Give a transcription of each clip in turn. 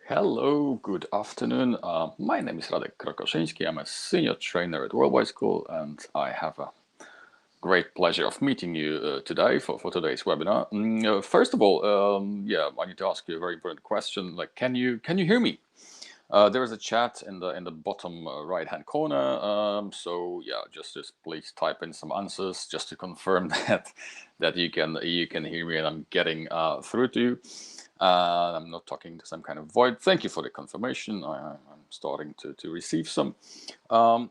Hello, good afternoon. My name is Radek Krokoszyński. I'm a senior trainer at Worldwide School, and I have a great pleasure of meeting you today for today's webinar. First of all, I need to ask you a very important question. Like, can you hear me? There is a chat in the bottom right hand corner. So yeah, just please type in some answers just to confirm that you can hear me and I'm getting through to you. I'm not talking to some kind of void. Thank you for the confirmation. I'm starting to receive some. Welcome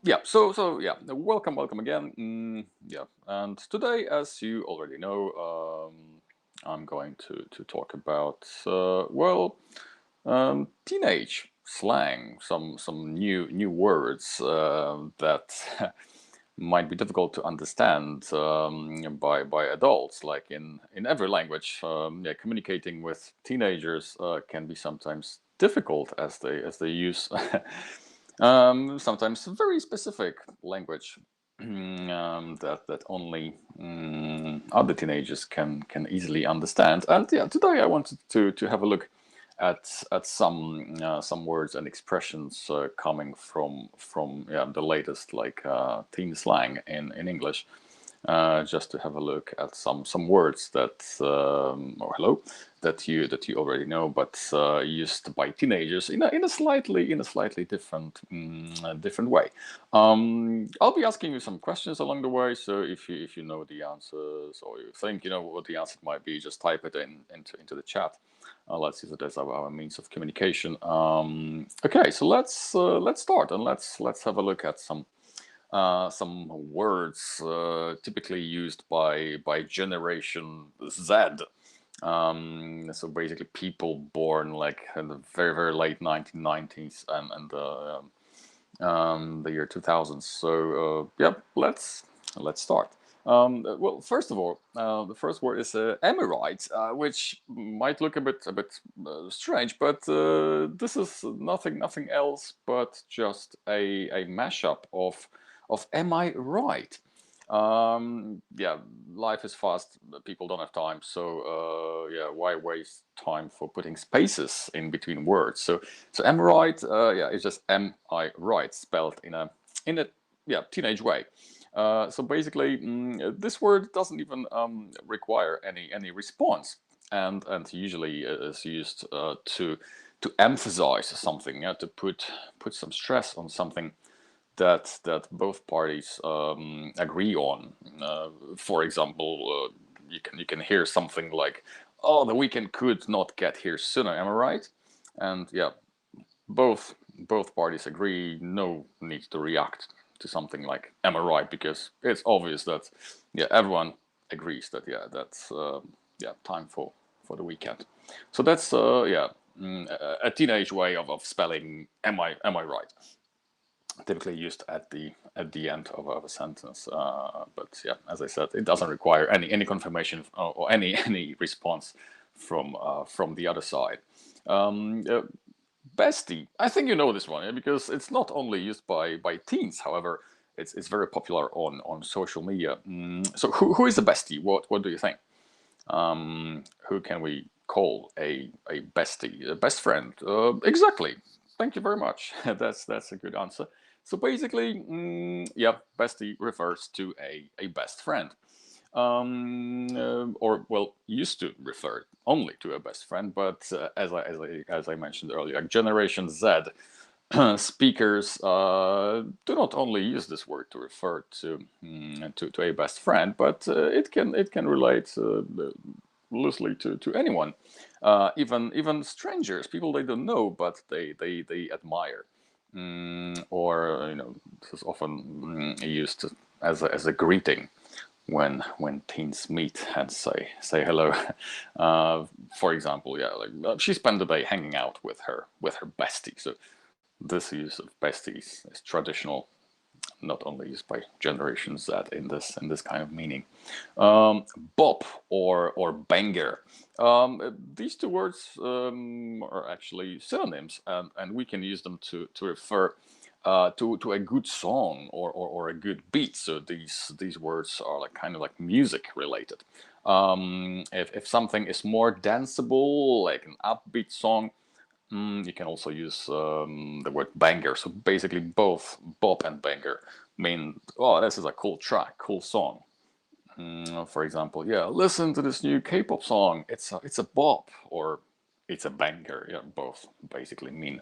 again. And today, as you already know, I'm going to talk about teenage slang, some new words that might be difficult to understand by adults. Like in every language, communicating with teenagers can be sometimes difficult as they use sometimes very specific language that only other teenagers can easily understand. And yeah, today I wanted to have a look at some words and expressions coming from the latest teen slang in English. Just to have a look at some words that you already know, but used by teenagers in a slightly different way. I'll be asking you some questions along the way, so if you know the answers or you think you know what the answer might be, just type it into the chat. Let's use it as our means of communication. Okay, so let's start and let's have a look at some words typically used by Generation Z. So basically, people born like in the very late 1990s and the year 2000s. So let's start. Well, first of all, the first word is Emirate, which might look a bit strange, but this is nothing else but just a mashup of "Am I right?" Yeah, life is fast. People don't have time, so why waste time for putting spaces in between words? So "Am I right?" It's just "Am I right?" spelled in a teenage way. So basically, this word doesn't even require any response, and usually is used to emphasize something, to put some stress on something that both parties agree on. For example, you can hear something like, "Oh, the weekend could not get here sooner." Am I right? And yeah, both parties agree. No need to react to something like "Am I right?" because it's obvious that everyone agrees that that's time for the weekend. So that's a teenage way of spelling "Am I right?" Typically used at the end of a sentence. But yeah, as I said, it doesn't require any confirmation or any response from the other side. Bestie, I think you know this one, because it's not only used by teens. However, it's very popular on social media. So who is a bestie? What do you think? Who can we call a bestie, a best friend? Exactly. Thank you very much. That's a good answer. So basically, bestie refers to a best friend, or well, used to refer only to a best friend. But as I mentioned earlier, Generation Z speakers do not only use this word to refer to a best friend, but it can relate loosely to anyone, even strangers, people they don't know but they admire. Or this is often used as a greeting when teens meet and say hello. For example, she spent the day hanging out with her bestie. So this use of besties is traditional, not only used by Generation Z in this kind of meaning. Bop or banger. These two words are actually synonyms, and we can use them to refer to a good song or a good beat. So these words are kind of like music related. If something is more danceable, like an upbeat song, You can also use the word banger. So basically, both bop and banger mean, oh, this is a cool track, cool song. For example, yeah, listen to this new K-pop song. It's a bop, or it's a banger. Yeah, both basically mean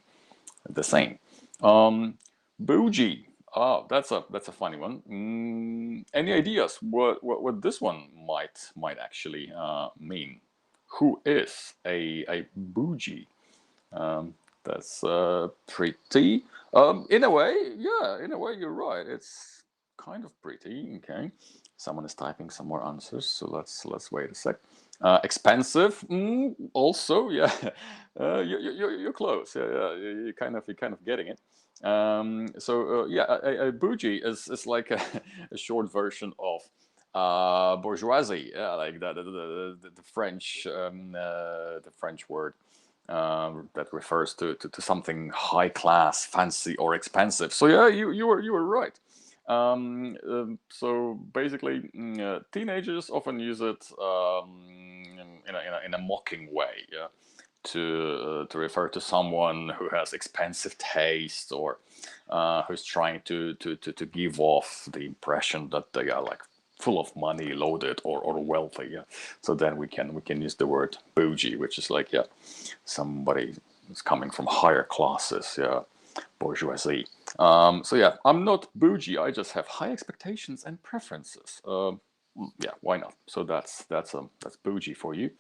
the same. Um, Bougie. Oh, that's a funny one. Any ideas what this one might actually mean? Who is a bougie? Um, that's pretty. In a way, yeah, in a way, you're right. It's kind of pretty. Okay, someone is typing some more answers, so let's wait a sec. Expensive, also, yeah. You're close. Yeah, yeah, you're kind of getting it. Yeah, a bougie is like a short version of bourgeoisie. Yeah, like the French the French word that refers to something high class, fancy, or expensive. So yeah, you were right. So basically, teenagers often use it in a mocking way, yeah, to refer to someone who has expensive taste, or who's trying to give off the impression that they are like full of money, loaded, or wealthy. Yeah. So then we can use the word bougie, which is like, yeah, somebody is coming from higher classes. Yeah, bourgeoisie. So yeah, I'm not bougie. I just have high expectations and preferences. Yeah, why not? So that's bougie for you.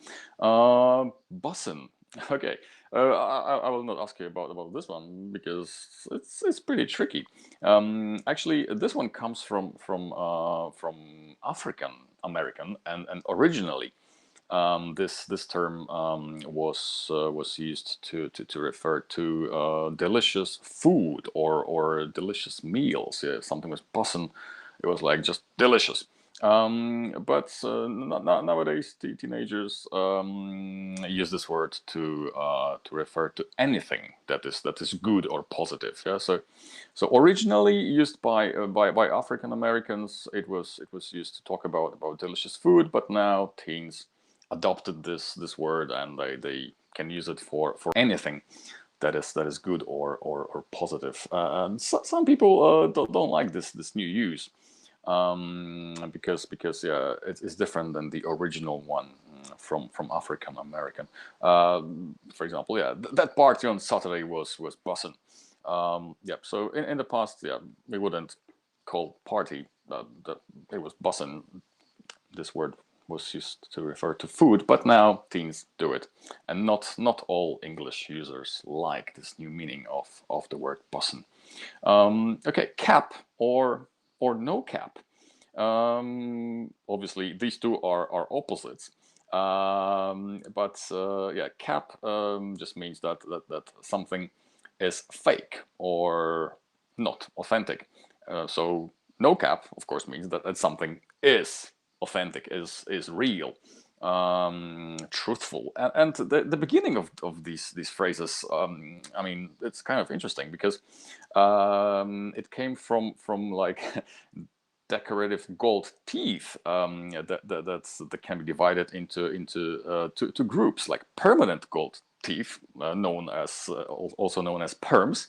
Bussin. Okay. I will not ask you about this one because it's pretty tricky. Actually, this one comes from African American, and originally this term was used to refer to delicious food, or delicious meals. Yeah, something was bussin'. It was like just delicious. But nowadays, the teenagers use this word to refer to anything that is good or positive. Yeah. So originally used by African Americans, it was used to talk about delicious food. But now teens adopted this word, and they can use it for anything that is good or positive. And some people don't like this new use, because yeah, it's different than the original one, from African American. For example, yeah, that party on Saturday was bussin'. Yeah, so in the past, yeah, we wouldn't call party that it was bussin'. This word was used to refer to food, but now teens do it, and not all English users like this new meaning of the word bussin'. Okay, cap or no cap. Obviously, these two are opposites. But yeah, cap just means that something is fake or not authentic. So no cap, of course, means that something is authentic, is real, truthful. And the beginning of these phrases, I mean, it's kind of interesting because it came from like decorative gold teeth, that can be divided into two groups, like permanent gold teeth, also known as perms,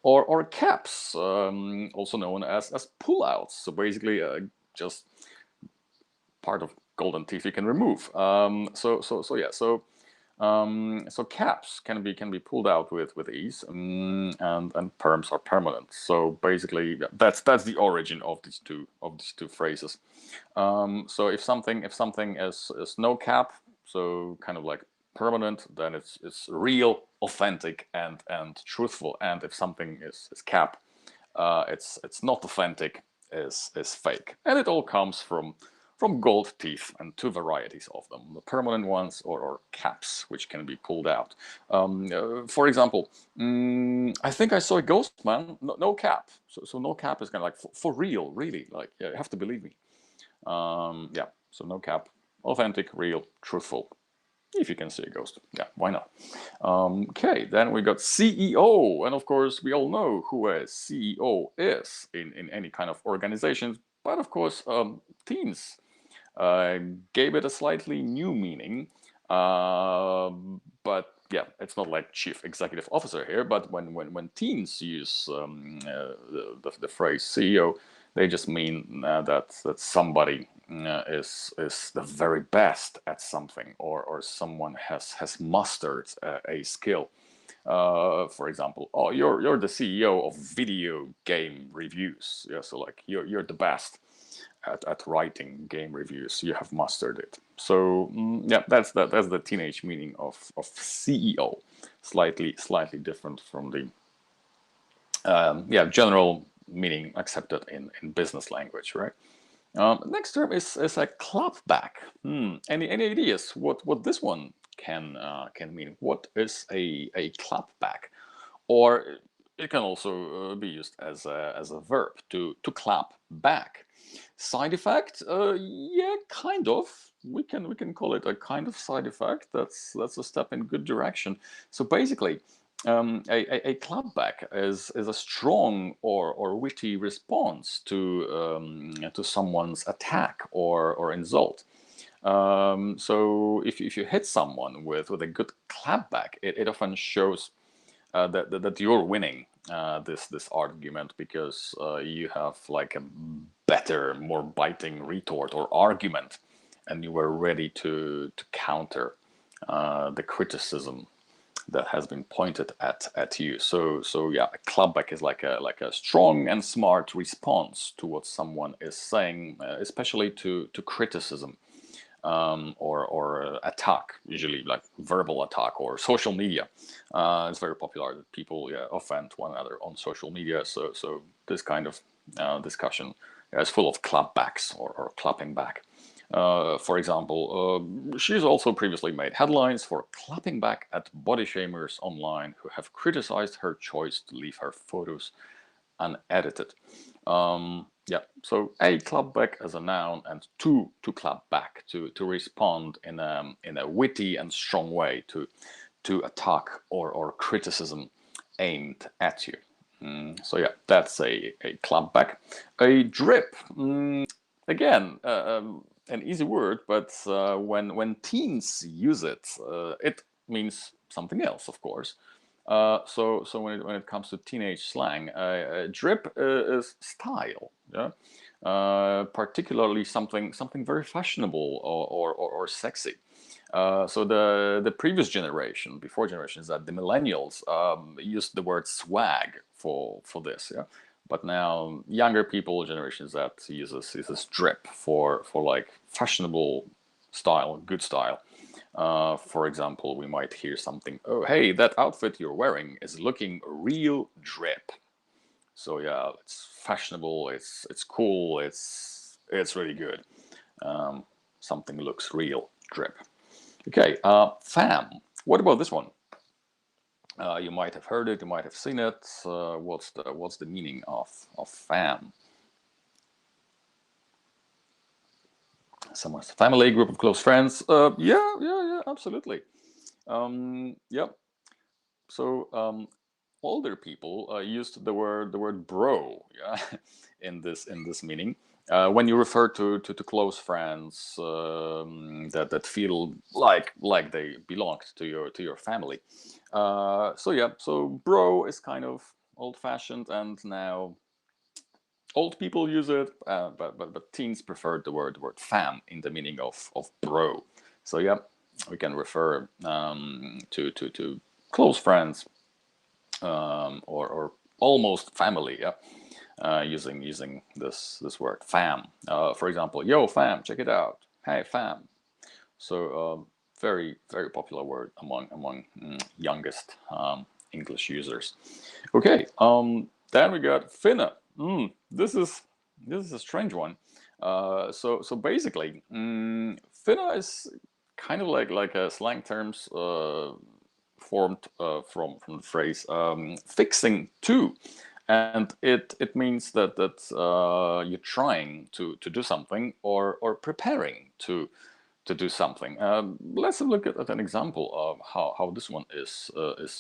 or caps, also known as pullouts. So basically, just part of golden teeth you can remove. So caps can be pulled out with ease, and perms are permanent. So basically, yeah, that's the origin of these two phrases. So if something is no cap, so kind of like permanent, then it's real, authentic, and truthful. And if something is cap, it's not authentic, is fake. And it all comes from gold teeth, and two varieties of them: the permanent ones, or caps, which can be pulled out. For example, I think I saw a ghost, man. No cap. So no cap is kind of like for real, really. Like, yeah, you have to believe me. Yeah. So no cap, authentic, real, truthful. If you can see a ghost, yeah, why not? Okay, then we got CEO, and of course we all know who a CEO is in any kind of organization. But of course, teens gave it a slightly new meaning. But yeah, it's not like chief executive officer here, but when teens use the phrase CEO, they just mean that somebody is the very best at something, or someone has mastered a skill. For example, oh, you're the CEO of video game reviews. Yeah, so like you're the best at writing game reviews. You have mastered it. So yeah, that's the teenage meaning of CEO. Slightly different from the yeah, general meaning accepted in business language, right? Next term is a clapback. Any ideas what this one can mean? What is a clapback? Or it can also be used as a verb to clap back. Side effect, yeah, kind of. We can call it a kind of side effect. That's a step in good direction. So basically, a clapback is a strong or witty response to someone's attack or insult. So if you hit someone with a good clapback, it often shows that you're winning this argument, because you have like a better, more biting retort or argument, and you were ready to counter the criticism that has been pointed at you. So yeah, a clapback is like a strong and smart response to what someone is saying, especially to criticism. Or attack, usually like verbal attack or social media. It's very popular that people offend one another on social media. So this kind of discussion is full of clapbacks or clapping back. For example, she's also previously made headlines for clapping back at body shamers online who have criticized her choice to leave her photos unedited. Yeah, so a clap back as a noun, and to clap back, to respond in a witty and strong way to attack or criticism aimed at you. So yeah, that's a clap back. A drip, again, an easy word, but when teens use it, it means something else, of course. So when it comes to teenage slang, drip is style, yeah, particularly something very fashionable or sexy. So the previous generation, before generations, that the millennials used the word swag for this, yeah. But now younger people, generations that uses drip for like fashionable style, good style. For example, we might hear something, oh, hey, that outfit you're wearing is looking real drip. So yeah, it's fashionable, it's cool, it's really good. Something looks real drip. Okay, fam. What about this one? You might have heard it, you might have seen it. What's the meaning of fam? Someone's family, group of close friends. Yeah, absolutely. Yeah. So older people used the word bro, yeah, in this meaning. When you refer to close friends that feel like they belong to your family. So yeah, so bro is kind of old fashioned, and now old people use it, but teens prefer the word fam in the meaning of bro. So yeah, we can refer to close friends, or almost family, yeah, using this word fam. For example, yo fam, check it out. Hey fam. So very popular word among youngest English users. Okay, then we got finna. This is a strange one. So basically, finna is kind of like a slang terms formed from the phrase fixing to, and it means that you're trying to do something, or preparing to do something. Let's look at an example of how this one is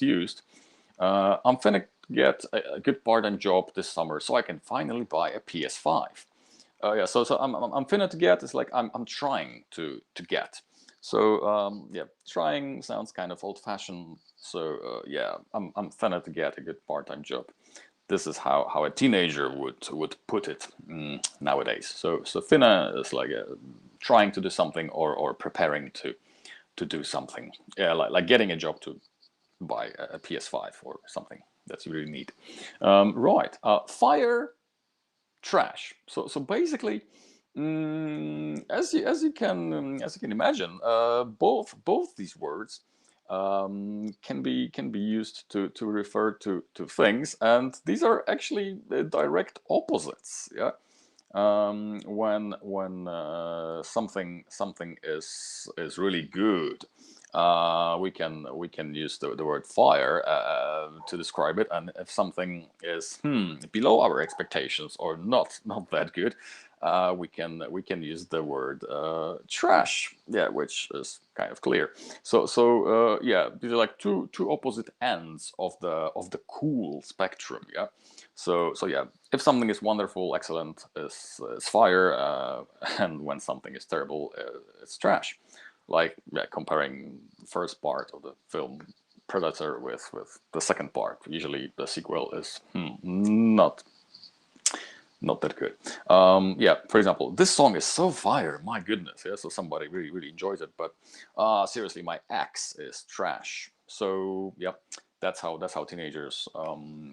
used. I'm finna get a good part-time job this summer so I can finally buy a PS5. Yeah, so I'm finna to get is like I'm trying to get. So yeah, trying sounds kind of old-fashioned. So yeah, I'm finna to get a good part-time job. This is how a teenager would put it nowadays. So finna is like trying to do something or preparing to do something. Yeah, like getting a job to buy a PS5 or something that you really need. Right, fire, trash. So basically, as you can imagine, both these words can be used to refer to things, and these are actually direct opposites. Yeah. When something is really good, we can use the word fire to describe it, and if something is below our expectations or not that good, we can use the word trash. Yeah, which is kind of clear. So yeah, these are like two opposite ends of the cool spectrum. Yeah. So yeah, if something is wonderful, excellent, is fire, and when something is terrible, it's trash. Like yeah, comparing the first part of the film Predator with the second part. Usually the sequel is not that good. Yeah, for example, this song is so fire, my goodness. Yeah, so somebody really enjoys it, but seriously, my ex is trash. So yeah, that's how teenagers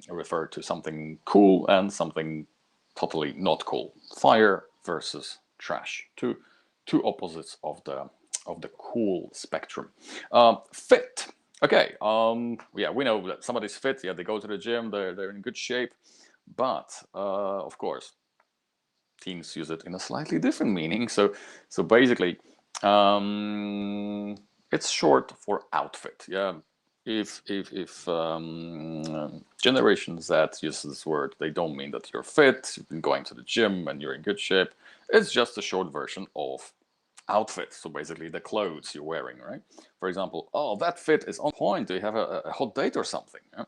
refer to something cool and something totally not cool. Fire versus trash. Two opposites of the cool spectrum. Fit. Okay. Yeah, we know that somebody's fit. Yeah, they go to the gym. They're in good shape. But of course, teens use it in a slightly different meaning. So basically, it's short for outfit. Yeah. If Generation Z uses this word, they don't mean that you're fit, you've been going to the gym, and you're in good shape. It's just a short version of outfit. So basically, the clothes you're wearing, right? For example, oh, that fit is on point. Do you have a hot date or something? Yeah?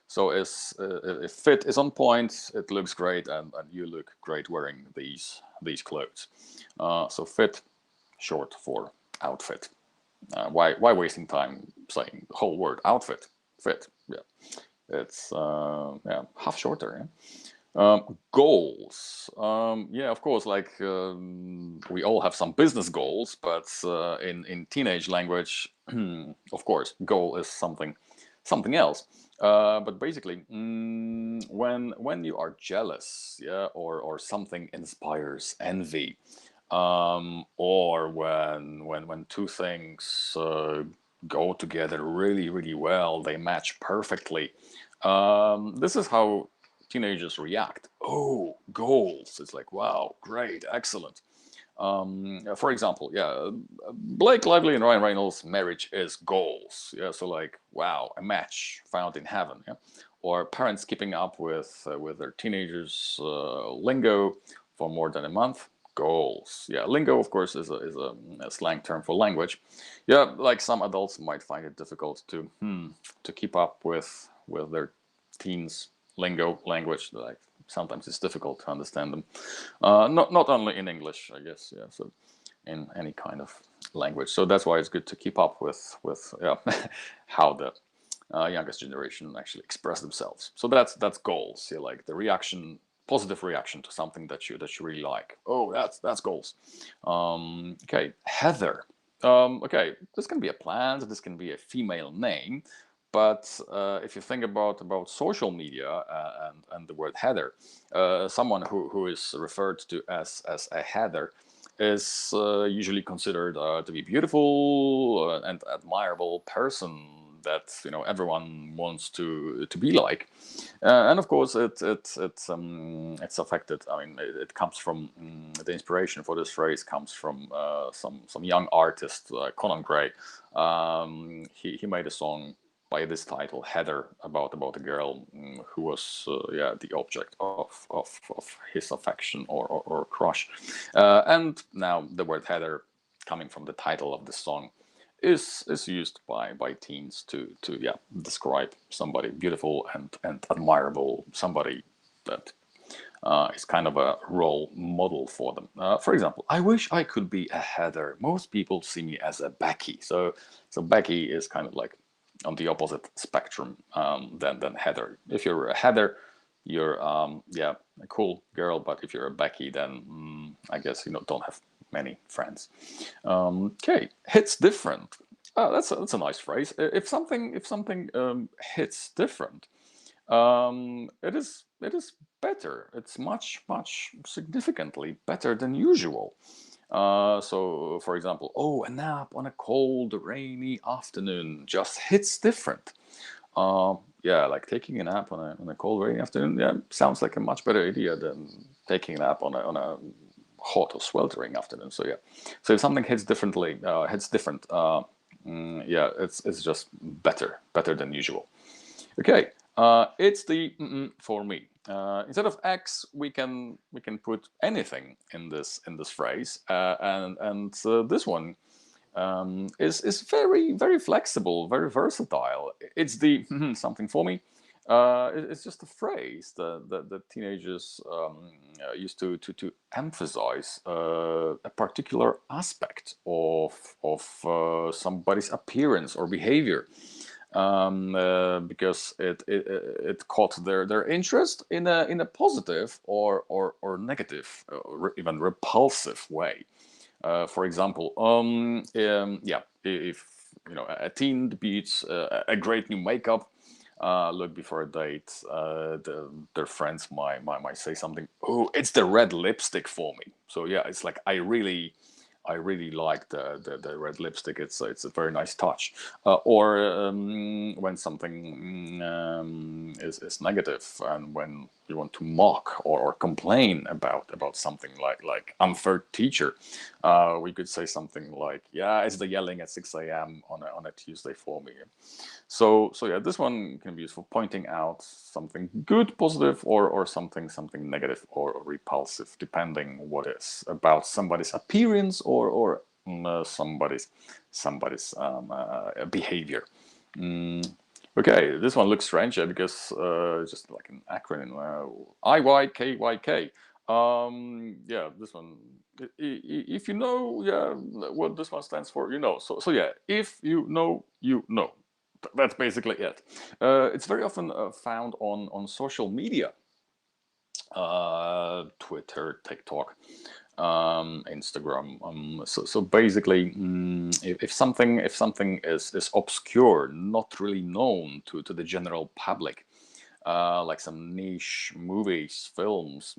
So if fit is on point, it looks great, and you look great wearing these clothes. So fit, short for outfit. Why wasting time saying the whole word outfit? Fit, yeah, it's yeah, half shorter. Yeah? Goals. Yeah, of course, like we all have some business goals, but in teenage language, of course, goal is something else. But basically, when you are jealous, yeah, or something inspires envy, or when two things go together really well, they match perfectly. This is how teenagers react. Oh, goals! It's like, wow, great, excellent. For example, yeah, Blake Lively and Ryan Reynolds' marriage is goals. Yeah, so like, wow, a match found in heaven. Yeah, or parents keeping up with their teenagers' lingo for more than a month. Goals. Yeah, lingo, of course, is a slang term for language. Yeah, like some adults might find it difficult to keep up with their teens' lingo language. Like sometimes it's difficult to understand them. Not only in English, I guess. Yeah, so in any kind of language. So that's why it's good to keep up with yeah, how the youngest generation actually express themselves. So that's goals. Yeah, like the reaction, positive reaction to something that you really like. Oh, that's goals. Okay, Heather. Okay, this can be a plant. This can be a female name. But if you think about social media and the word heather, someone who is referred to as a heather is usually considered to be beautiful and admirable person that everyone wants to be like, and of course it's affected. I mean, it comes from the inspiration for this phrase comes from some young artist, Conan Gray. He made a song by this title, Heather, about a girl who was yeah, the object of his affection or crush. And now the word Heather, coming from the title of the song, is used by teens to yeah, describe somebody beautiful and admirable, somebody that is kind of a role model for them. For example, I wish I could be a Heather. Most people see me as a Becky. So Becky is kind of like on the opposite spectrum than Heather. If you're a Heather, you're yeah, a cool girl, but if you're a Becky, then I guess don't have many friends. Okay, hits different. That's a nice phrase. If something hits different, it is better. It's much significantly better than usual. So, for example, oh, a nap on a cold, rainy afternoon just hits different. Yeah, like taking a nap on a cold, rainy afternoon. Yeah, sounds like a much better idea than taking a nap on a hot or sweltering afternoon. So yeah, so if something hits differently, hits different. Yeah, it's just better than usual. Okay, it's the for me. Instead of X, we can put anything in this phrase, and this one is very flexible, very versatile. It's the something for me. It's just a phrase that teenagers used to emphasize a particular aspect of somebody's appearance or behavior, because it caught their interest in a positive or negative, or even repulsive way. For example, yeah, if a teen beats a great new makeup look before a date, their friends might say something. Oh, it's the red lipstick for me. So yeah, it's like I really like the red lipstick. It's a very nice touch. Or when something is negative, and when you want to mock or complain about something like unfair teacher, we could say something like, "Yeah, it's the yelling at 6 a.m. on a Tuesday for me." So yeah, this one can be used for pointing out something good, positive, or something negative or repulsive, depending what is about somebody's appearance or somebody's behavior. Okay, this one looks strange, because it's just like an acronym. IYKYK. Yeah, this one. If you know, yeah, what this one stands for, you know. So yeah, if you know, you know. That's basically it. It's very often found on social media, Twitter, TikTok, Instagram. So basically, if something is obscure, not really known to the general public, like some niche movies, films,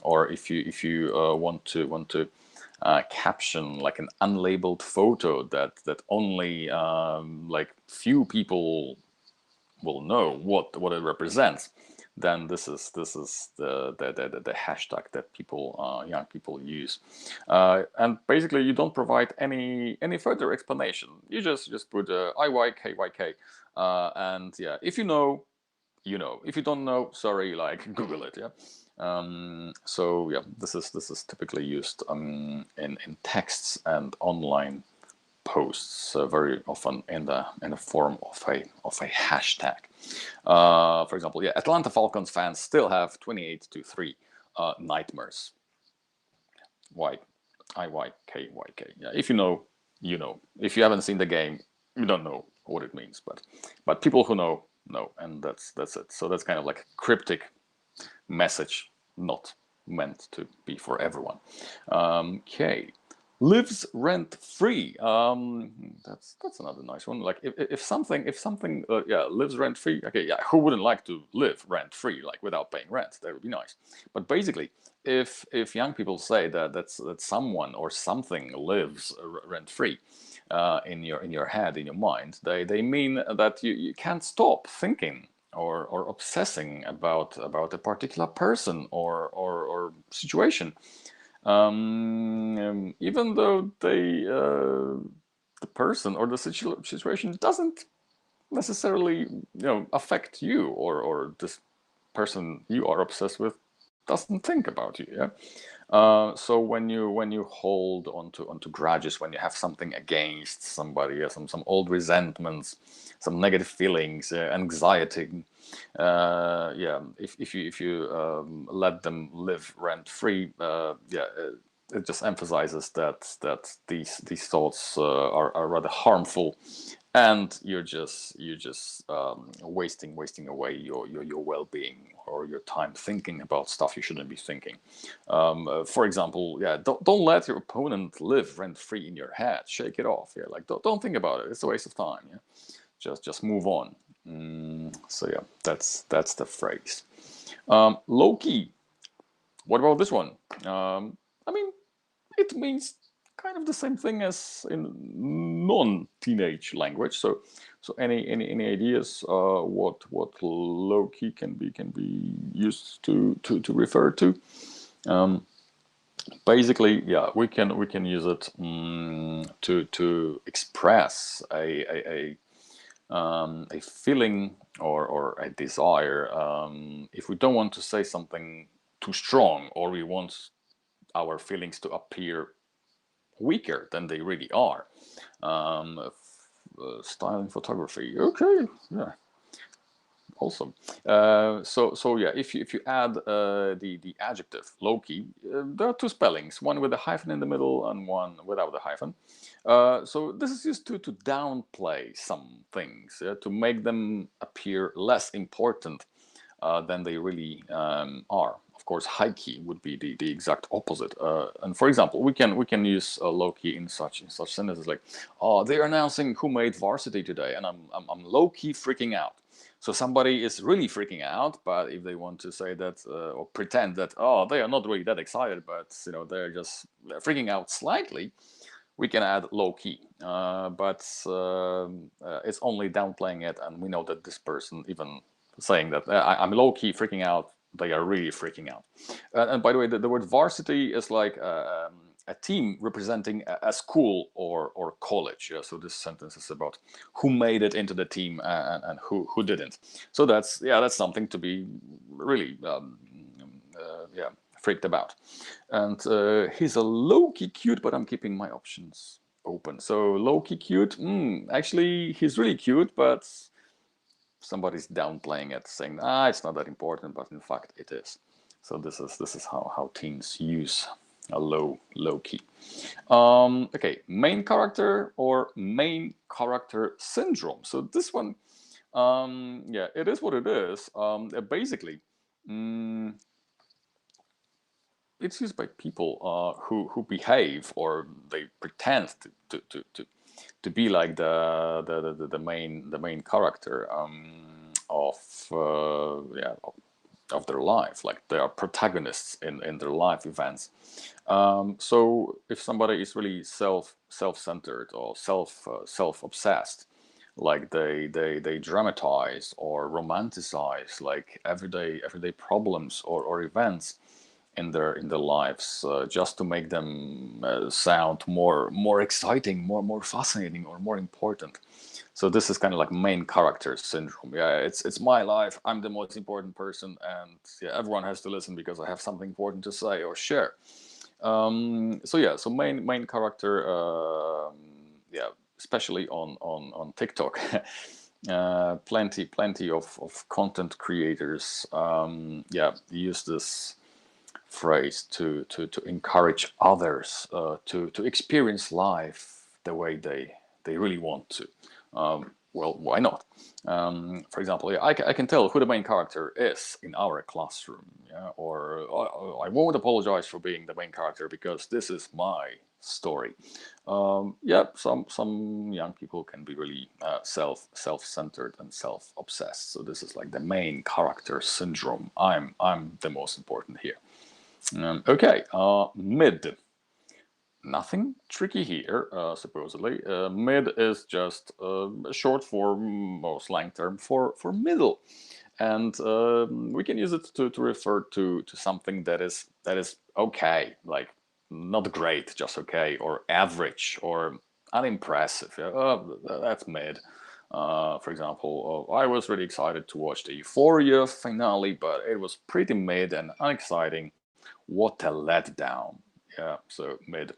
or if you want to caption like an unlabeled photo that only like few people will know what it represents, then this is the hashtag that young people use, and basically you don't provide any further explanation. You just put IYKYK, and yeah, if you know, you know. If you don't know, sorry, like Google it. Yeah. So yeah, this is typically used in texts and online posts, very often in the form of a hashtag. For example, yeah, Atlanta Falcons fans still have 28-3 nightmares. Why? IYKYK. Yeah, if you know, you know. If you haven't seen the game, you don't know what it means. But people who know, and that's it. So that's kind of like cryptic message, not meant to be for everyone. Okay. Lives rent free. That's another nice one. Like if something yeah, lives rent free. Okay, yeah, who wouldn't like to live rent free, like without paying rent? That would be nice. But basically, if young people say that someone or something lives rent free in your head, in your mind, they mean that you can't stop thinking or obsessing about a particular person or situation, even though the person or the situation doesn't necessarily affect you or this person you are obsessed with doesn't think about you. Yeah. So when you hold onto grudges, when you have something against somebody, some old resentments, some negative feelings, anxiety, yeah, if you let them live rent free, it just emphasizes that these thoughts are rather harmful, and you're just wasting away your well-being or your time thinking about stuff you shouldn't be thinking. For example, yeah, don't let your opponent live rent free in your head. Shake it off. Yeah, like don't think about it. It's a waste of time. Yeah, just move on. So yeah, that's the phrase. Low key. What about this one? I mean, it means kind of the same thing as in non-teenage language. So any ideas what low key can be used to refer to? Basically, yeah, we can use it to express a feeling or a desire. If we don't want to say something too strong, or we want our feelings to appear weaker than they really are. Styling photography. Okay, yeah, awesome. So yeah, if you add the adjective low key, there are two spellings, one with a hyphen in the middle and one without a hyphen. So this is used to downplay some things, to make them appear less important than they really are. Of course, high key would be the exact opposite. And for example, we can use low key in such sentences like, "Oh, they're announcing who made varsity today, and I'm low key freaking out." So somebody is really freaking out, but if they want to say that or pretend that, oh, they are not really that excited, but they're freaking out slightly, we can add low key. But it's only downplaying it, and we know that this person, even saying that I'm low key freaking out, they are really freaking out. And by the way, the word varsity is like a team representing a school or college. Yeah? So this sentence is about who made it into the team and who didn't. So that's something to be really yeah, freaked about. And he's a low-key cute, but I'm keeping my options open. So low-key cute, actually he's really cute, but somebody's downplaying it, saying, it's not that important, but in fact it is. So this is how teens use a low key. Okay, main character or main character syndrome. So this one, yeah, it is what it is. Basically, it's used by people who behave, or they pretend to be like the main character of yeah, of their life, like they are protagonists in their life events. So if somebody is really self-centered or self-obsessed, like they dramatize or romanticize like everyday problems or events in their lives, just to make them sound more exciting, more fascinating, or more important. So this is kind of like main character syndrome. Yeah, it's my life. I'm the most important person, and yeah, everyone has to listen because I have something important to say or share. So yeah, so main character. Yeah, especially on TikTok. Plenty of content creators yeah, use this phrase to encourage others to experience life the way they really want to. Well, why not? For example, yeah, I can tell who the main character is in our classroom, yeah? Or I won't apologize for being the main character because this is my story. Yeah, some young people can be really self-centered and self-obsessed. So this is like the main character syndrome. I'm the most important here. Okay, mid. Nothing tricky here, supposedly. Mid is just a short form or slang term for middle, and we can use it to refer to something that is okay, like not great, just okay, or average, or unimpressive. Yeah, oh, that's mid. For example, I was really excited to watch the Euphoria finale, but it was pretty mid and unexciting. What a letdown. Yeah, so mid.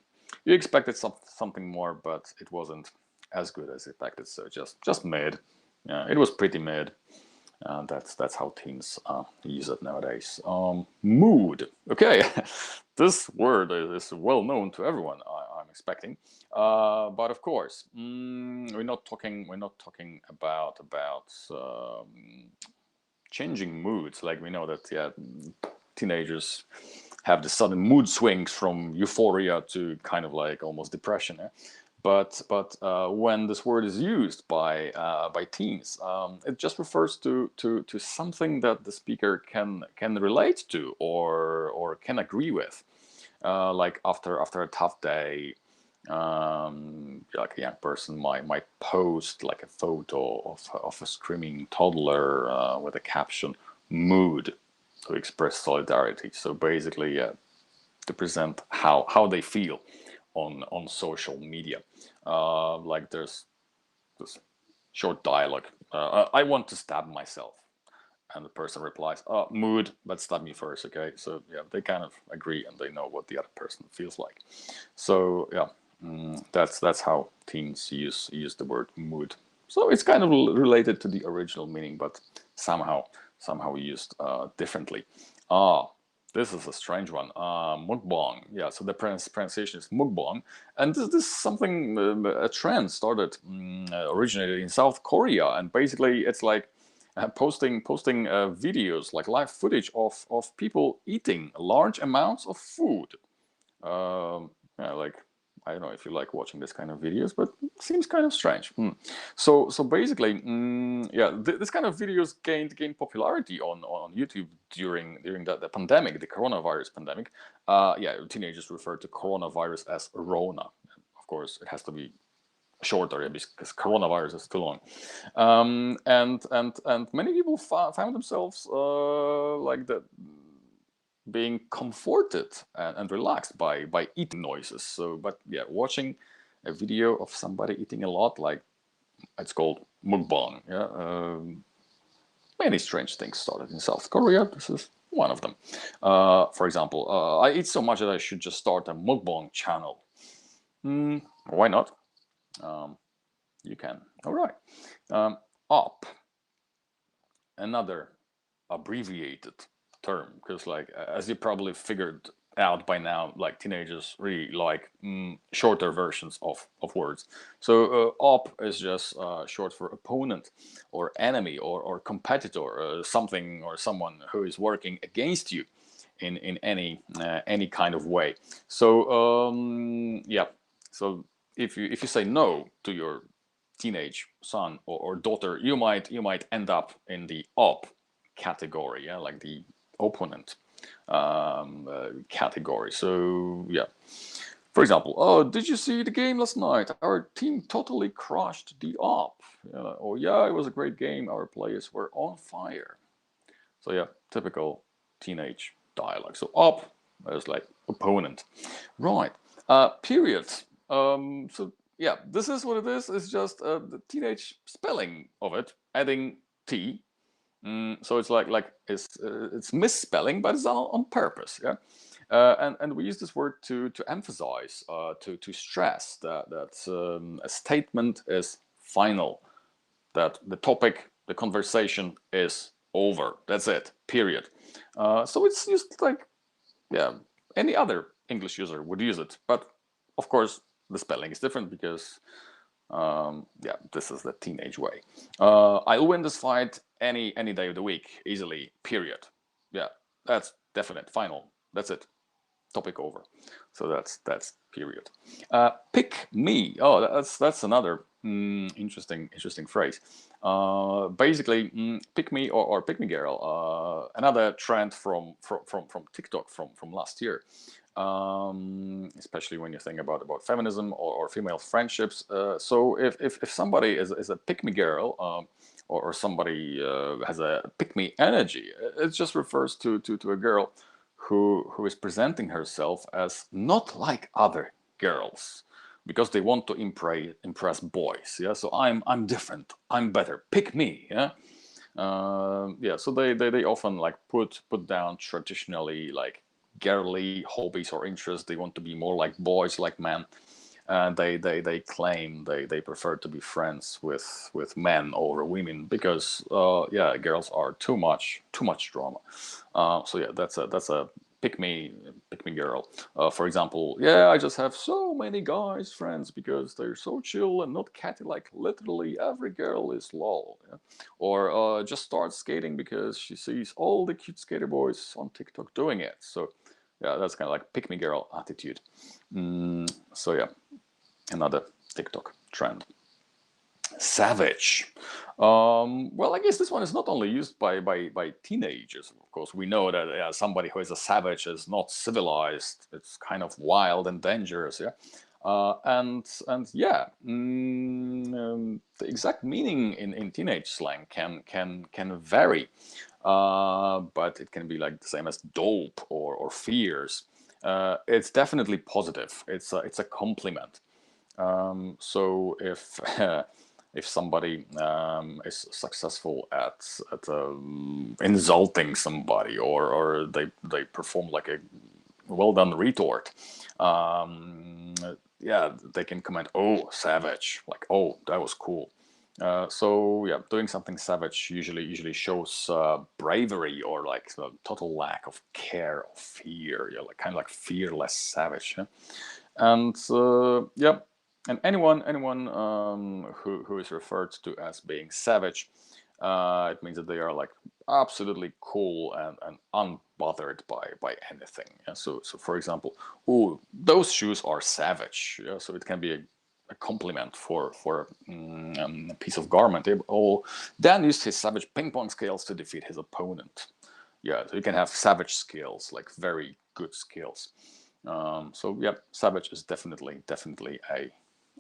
You expected something more, but it wasn't as good as expected. So just mid. Yeah, it was pretty mid. That's how teens use it nowadays. Mood. Okay, this word is well known to everyone. I'm expecting, but of course, we're not talking. We're not talking about changing moods. Like we know that, yeah, teenagers have the sudden mood swings from euphoria to kind of like almost depression. But when this word is used by teens, it just refers to something that the speaker can relate to or can agree with. Like after a tough day, like a young person might post like a photo of a screaming toddler with a caption "mood" to express solidarity. So basically, yeah, to present how they feel on social media. Like there's this short dialogue. I want to stab myself. And the person replies, mood, but stab me first, okay? So yeah, they kind of agree and they know what the other person feels like. So yeah, that's how teens use the word mood. So it's kind of related to the original meaning, but somehow used differently. This is a strange one. Mukbang. Yeah, so the pronunciation is mukbang. And this is something, a trend started, originated in South Korea. And basically it's like posting videos, like live footage of people eating large amounts of food. Yeah, like, I don't know if you like watching this kind of videos, but it seems kind of strange. So basically, yeah, this kind of videos gained popularity on YouTube during the pandemic, the coronavirus pandemic. Yeah, teenagers refer to coronavirus as Rona. Of course, it has to be shorter because coronavirus is too long. And many people found themselves like the being comforted and relaxed by eating noises. So, but yeah, watching a video of somebody eating a lot, like it's called mukbang. Yeah, many strange things started in South Korea. This is one of them. For example, I eat so much that I should just start a mukbang channel. Why not? You can. All right. Up. Another abbreviated term, because like as you probably figured out by now, like teenagers really like shorter versions of words. So op is just short for opponent or enemy or competitor, something or someone who is working against you in any kind of way. So yeah, so if you say no to your teenage son or daughter, you might end up in the op category, yeah, like the opponent category. So yeah, for example, oh, did you see the game last night? Our team totally crushed the op. Oh yeah, it was a great game. Our players were on fire. So yeah, typical teenage dialogue. So op is like opponent, right? Period. So yeah, this is what it is. It's just the teenage spelling of it, adding t. So it's like it's misspelling, but it's on purpose. Yeah, and we use this word to emphasize, to stress that a statement is final, that the topic, the conversation is over. That's it. Period. So it's just like, yeah, any other English user would use it, but of course the spelling is different because yeah, this is the teenage way. I'll win this fight any day of the week easily. Period. Yeah, that's definite. Final. That's it. Topic over. So that's period. Pick me. Oh, that's another interesting phrase. Basically, pick me or pick me girl. Another trend from TikTok from last year. Especially when you think about feminism or female friendships. So if somebody is a pick me girl, or somebody has a pick me energy, it just refers to a girl who is presenting herself as not like other girls, because they want to impress boys. Yeah, so I'm different, I'm better, pick me. Yeah. Yeah, so they often like put down traditionally like girly hobbies or interests. They want to be more like boys, like men. And they claim they prefer to be friends with men over women because yeah, girls are too much drama. So yeah, that's a pick me girl. For example, yeah, I just have so many guys friends because they're so chill and not catty. Like literally every girl is lol. Yeah? Or just start skating because she sees all the cute skater boys on TikTok doing it. So yeah, that's kind of like pick me girl attitude. So yeah, another TikTok trend. Savage. Well, I guess this one is not only used by teenagers. Of course, we know that somebody who is a savage is not civilized. It's kind of wild and dangerous. Yeah, and yeah, the exact meaning in teenage slang can vary, but it can be like the same as dope or fierce. It's definitely positive. It's a compliment. So if somebody is successful at insulting somebody, or they perform like a well done retort, yeah, they can comment, "Oh, savage!" Like, "Oh, that was cool." So yeah, doing something savage usually shows bravery or like a total lack of care or fear. Yeah, like kind of like fearless savage. Yeah? And yeah, and anyone who is referred to as being savage, it means that they are like absolutely cool and unbothered by anything. Yeah? So for example, oh, those shoes are savage. Yeah? So it can be a compliment for a piece of garment. Oh, Dan used his savage ping pong skills to defeat his opponent. Yeah, so you can have savage skills, like very good skills. So yeah, savage is definitely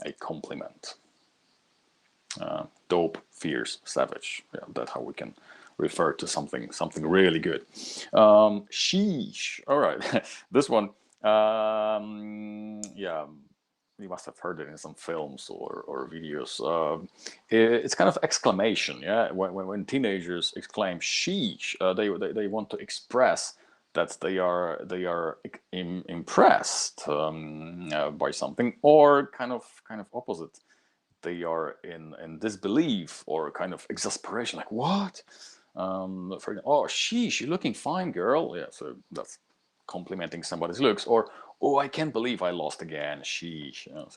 a compliment. Dope, fierce, savage. Yeah, that's how we can refer to something really good. Sheesh. All right, this one. Yeah, you must have heard it in some films or videos. It's kind of exclamation. Yeah, when teenagers exclaim "sheesh," they want to express that they are impressed by something, or kind of opposite. They are in disbelief or kind of exasperation, like what? For example, oh, sheesh, you're looking fine, girl. Yeah, so that's complimenting somebody's looks. Or oh, I can't believe I lost again. Sheesh. You know,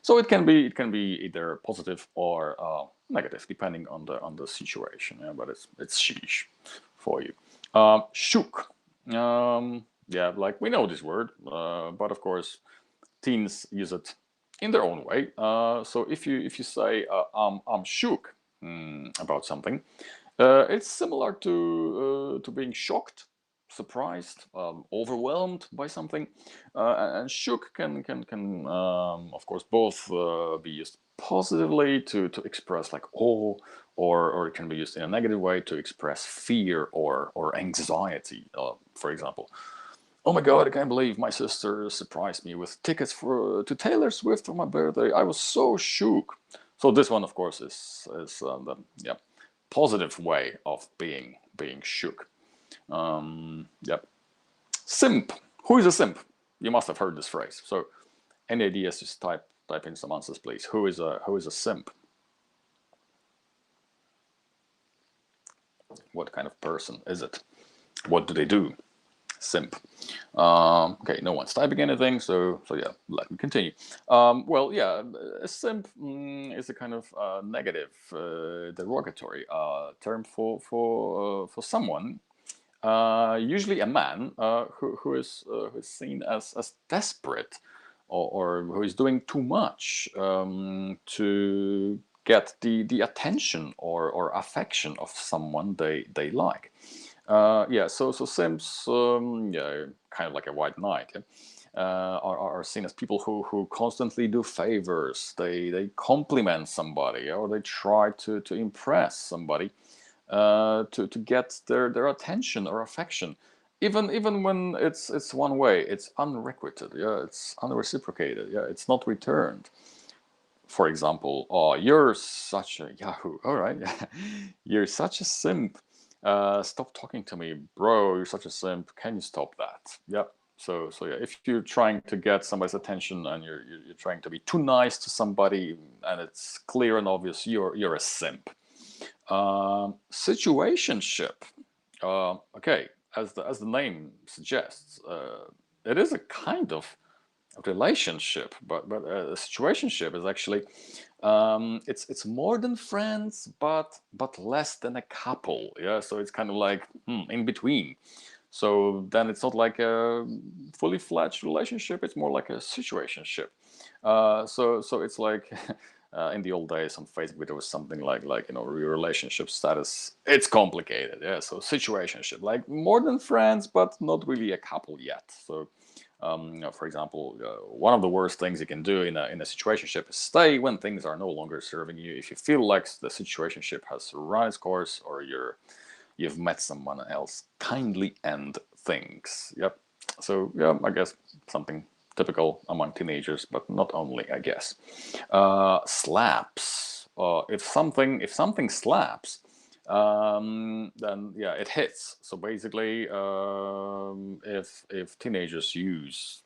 so it can be either positive or negative depending on the situation. Yeah, but it's sheesh for you. Shook. Yeah, like we know this word, but of course teens use it in their own way. So if you say I'm shook about something, it's similar to being shocked, surprised, overwhelmed by something, and shook can of course both be used positively to express like awe, or it can be used in a negative way to express fear or anxiety. For example, oh my God, I can't believe my sister surprised me with tickets to Taylor Swift for my birthday. I was so shook. So this one, of course, is the yeah positive way of being shook. Yep. Simp. Who is a simp? You must have heard this phrase. So any ideas? Just type in some answers, please. Who is a simp? What kind of person is it? What do they do? Simp. Okay, no one's typing anything, so yeah, let me continue. Well, yeah, a simp is a kind of negative, derogatory term for someone, usually a man who is seen as desperate, or who is doing too much to get the attention or affection of someone they like. Yeah, so simps, yeah, kind of like a white knight, yeah, are seen as people who constantly do favors. They compliment somebody, or they try to impress somebody to get their attention or affection. even when it's one way, it's unrequited. Yeah, it's unreciprocated. Yeah, it's not returned. For example, oh, you're such a Yahoo. All right, you're such a simp. Stop talking to me, bro. You're such a simp. Can you stop that? Yep. So yeah, if you're trying to get somebody's attention and you're trying to be too nice to somebody, and it's clear and obvious, you're a simp. Situationship. Okay, as the name suggests, it is a kind of relationship, but a situationship is actually it's more than friends, but less than a couple. Yeah, so it's kind of like in between. So then it's not like a fully fledged relationship; it's more like a situationship. So it's like in the old days on Facebook there was something like your relationship status. It's complicated, yeah. So situationship, like more than friends, but not really a couple yet. So for example, one of the worst things you can do in a situationship is stay when things are no longer serving you. If you feel like the situationship has run its course or you've met someone else, kindly end things. Yep. So yeah, I guess something typical among teenagers, but not only, I guess. Slaps. If something slaps, then yeah, it hits. So basically, if teenagers use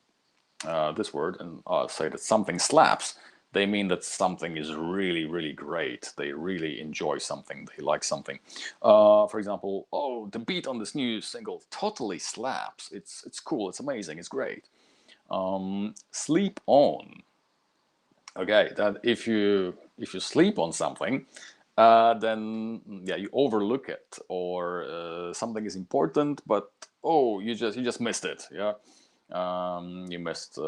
this word and say that something slaps, they mean that something is really, really great. They really enjoy something. They like something. For example, oh, the beat on this new single totally slaps. It's cool. It's amazing. It's great. Sleep on. Okay, that if you sleep on something, then yeah, you overlook it, or something is important, but oh, you just missed it. Yeah, you missed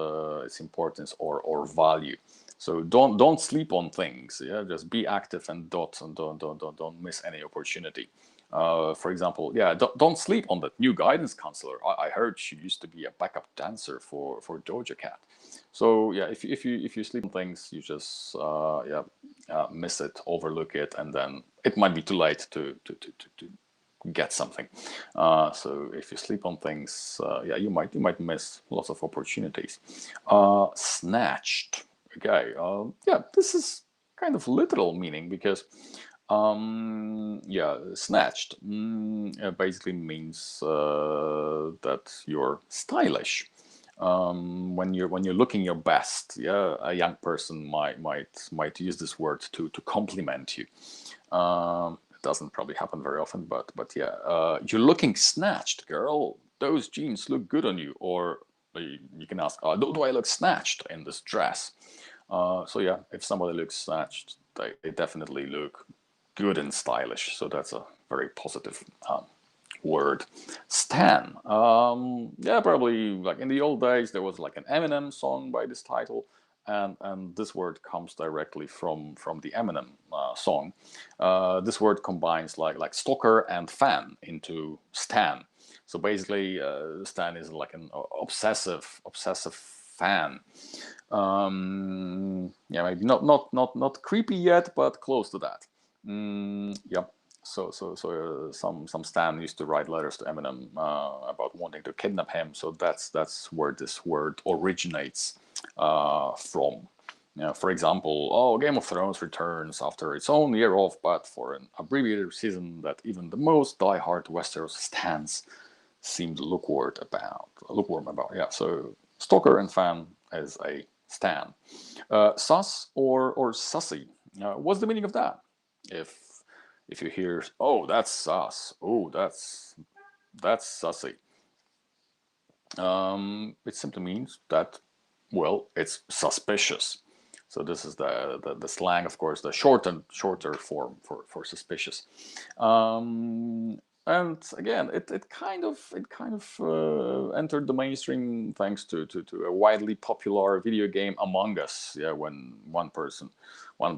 its importance or value. So don't sleep on things. Yeah, just be active and don't miss any opportunity. For example, yeah, don't sleep on that new guidance counselor. I heard she used to be a backup dancer for Doja Cat. So yeah, if you sleep on things, you just miss it, overlook it, and then it might be too late to get something. So if you sleep on things, yeah, you might miss lots of opportunities. Snatched. Okay. Yeah, this is kind of literal meaning because yeah, snatched basically means that you're stylish. When you're looking your best, yeah, a young person might use this word to compliment you. It doesn't probably happen very often, but yeah, you're looking snatched, girl. Those jeans look good on you. Or you can ask, do I look snatched in this dress? So yeah, if somebody looks snatched, they definitely look good and stylish. So that's a very positive word. Stan. Yeah, probably like in the old days there was like an Eminem song by this title, and this word comes directly from the Eminem song. This word combines like stalker and fan into Stan. So basically, Stan is like an obsessive fan. Yeah, maybe not creepy yet, but close to that. Yeah. So some Stan used to write letters to Eminem about wanting to kidnap him. So that's where this word originates from. For example, oh, Game of Thrones returns after its own year off, but for an abbreviated season that even the most die-hard Westeros stans seemed lukewarm about. Yeah, so stalker and fan as a stan. Sus or sussy. What's the meaning of that? If if you hear, oh, that's sus, oh, that's sussy, it simply means that, well, it's suspicious. So this is the slang, of course, the shorter form for suspicious. And again, it kind of entered the mainstream thanks to a widely popular video game, Among Us. Yeah, when one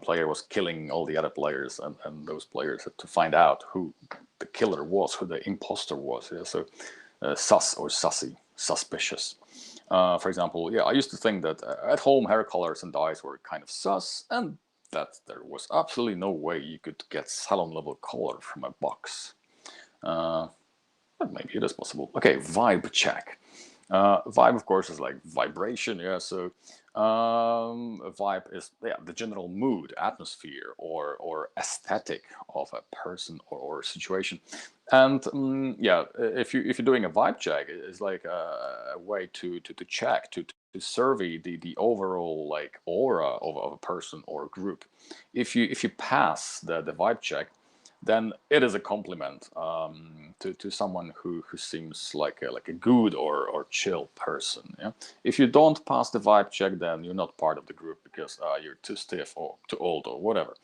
player was killing all the other players, and those players had to find out who the killer was, who the imposter was. Yeah, so sus or sussy, suspicious. For example, yeah, I used to think that at home hair colors and dyes were kind of sus, and that there was absolutely no way you could get salon level color from a box. but maybe it is possible. Okay, vibe check. Vibe, of course, is like vibration. Yeah, so a vibe is the general mood, atmosphere, or aesthetic of a person or situation. And yeah, if you're doing a vibe check, it's like a way to check to survey the overall like aura of a person or group. If you pass the vibe check, then it is a compliment to someone who seems like a good or chill person. Yeah? If you don't pass the vibe check, then you're not part of the group because you're too stiff or too old or whatever.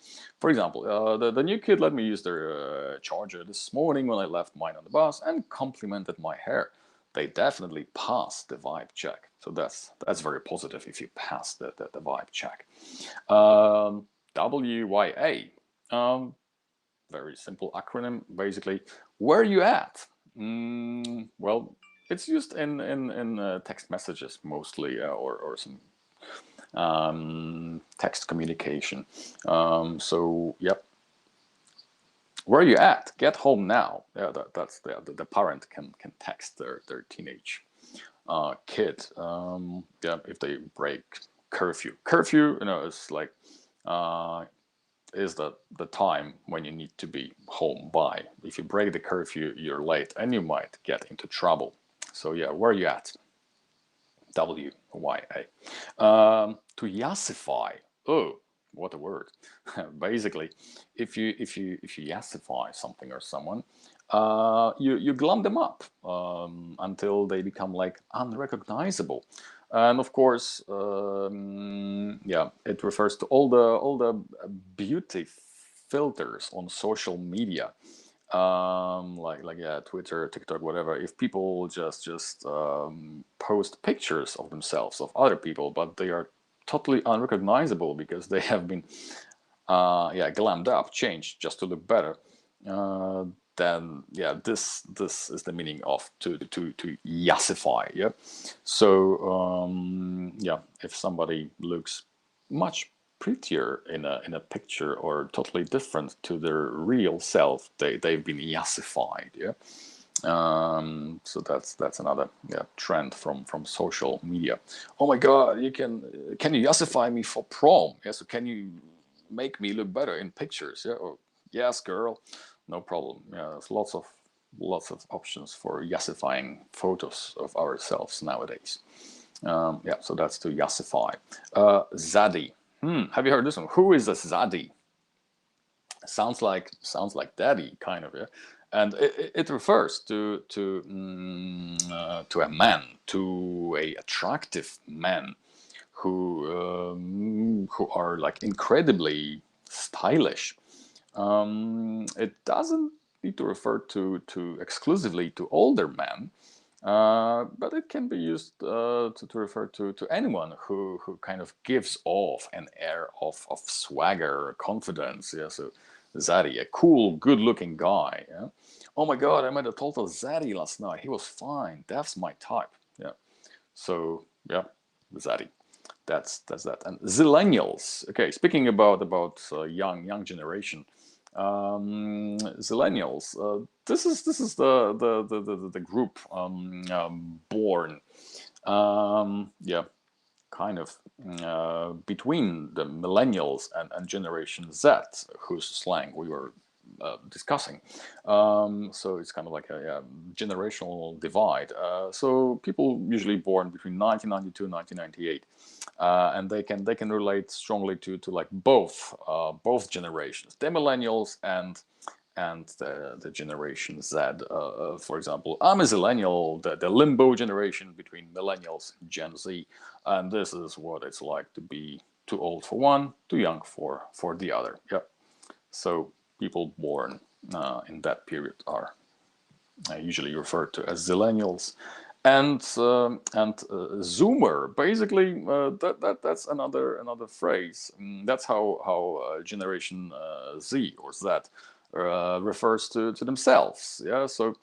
For example, the new kid let me use their charger this morning when I left mine on the bus and complimented my hair. They definitely passed the vibe check. So that's very positive if you pass the vibe check. WYA. Very simple acronym, basically. Where are you at? Well, it's used in text messages mostly, or some text communication. So, yep. Where are you at? Get home now. Yeah, that's the parent can text their teenage kid. Yeah, if they break curfew. Curfew, is like is the time when you need to be home by. If you break the curfew, you're late and you might get into trouble. So yeah, where are you at? WYA. To yassify. Oh, what a word. Basically, if you yassify something or someone, you glum them up until they become like unrecognizable. And of course, yeah, it refers to all the beauty filters on social media, like yeah, Twitter, TikTok, whatever. If people just post pictures of themselves, of other people, but they are totally unrecognizable because they have been yeah, glammed up, changed just to look better, then yeah, this is the meaning of to yassify. Yeah, so yeah, if somebody looks much prettier in a picture or totally different to their real self, they've been yassified. Yeah. So that's another trend from social media. Oh my God, can you yassify me for prom? Yeah, so can you make me look better in pictures? Yeah, or yes, girl, no problem. Yeah, there's lots of options for yassifying photos of ourselves nowadays. Yeah, so that's to yassify. Zaddy. Have you heard this one? Who is a zaddy? Sounds like daddy, kind of, yeah. And it refers to a man, to a attractive man who are like incredibly stylish. It doesn't need to refer to exclusively to older men, but it can be used to refer to anyone who kind of gives off an air of swagger, confidence. Yeah, so Zaddy, a cool, good-looking guy. Yeah? Oh my God, I met a total Zaddy last night. He was fine. That's my type. Yeah. So yeah, Zaddy. That's that. And Zillennials. Okay, speaking about young generation. Zillennials. This is the group born. Yeah, kind of between the millennials and Generation Z, whose slang we were discussing. So it's kind of like a generational divide. So people usually born between 1992 and 1998, and they can relate strongly to like both generations, the millennials and the Generation Z. For example, I'm a Zillennial, the limbo generation between millennials and Gen Z, and this is what it's like to be too old for one, too young for the other. Yep. So people born in that period are usually referred to as Zillennials. And Zoomer, basically, that's another phrase. That's how Generation Z or Z refers to themselves. Yeah, so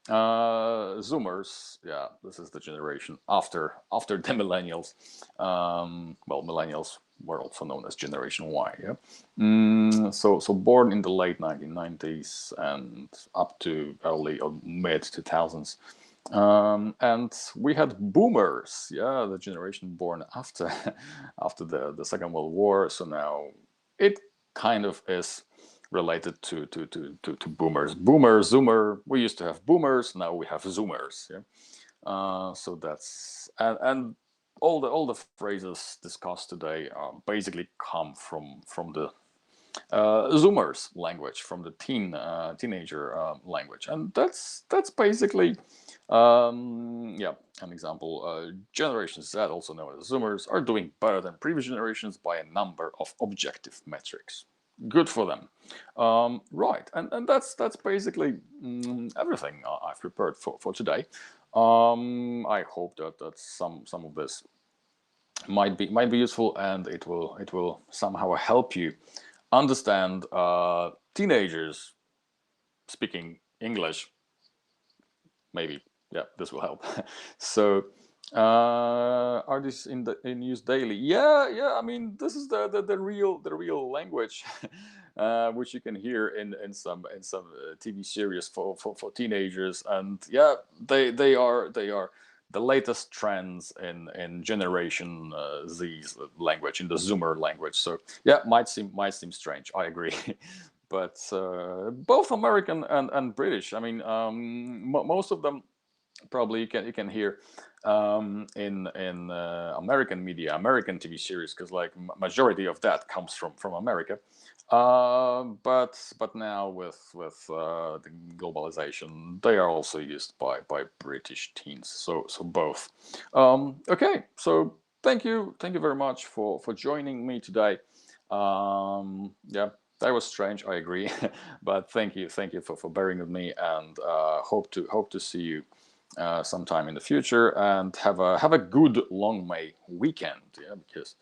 Zoomers, yeah, this is the generation after the millennials. Well, millennials were also known as Generation Y. Yeah. So born in the late 1990s and up to early or mid 2000s. And we had boomers, yeah, the generation born after after the Second World War. So now it kind of is related to boomers. Boomer, Zoomer. We used to have boomers. Now we have Zoomers. Yeah. So that's and all the phrases discussed today basically come from the Zoomers language, from the teenager language, and that's basically yeah, an example. Generation Z, also known as Zoomers, are doing better than previous generations by a number of objective metrics. Good for them. Right, and that's basically everything I've prepared for today. I hope that some of this might be useful, and it will somehow help you understand teenagers speaking English. Maybe, yeah, this will help. So, are these in use daily? Yeah. I mean, this is the real language, which you can hear in some TV series for teenagers, and yeah, they are the latest trends in Generation Z's language, in the Zoomer language. So yeah, might seem strange. I agree. But both American and British. I mean, most of them probably you can hear in American media, American TV series, because like majority of that comes from America. But now with the globalization, they are also used by British teens. So both. Okay, so thank you very much for joining me today. Yeah, that was strange. I agree, but thank you for bearing with me, and hope to see you sometime in the future, and have a good long May weekend. Yeah, because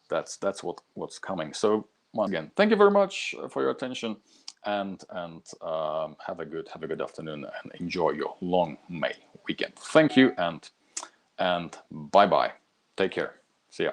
that's what's coming. So once again, thank you very much for your attention, and have a good afternoon, and enjoy your long May weekend. Thank you, and bye bye. Take care. See ya.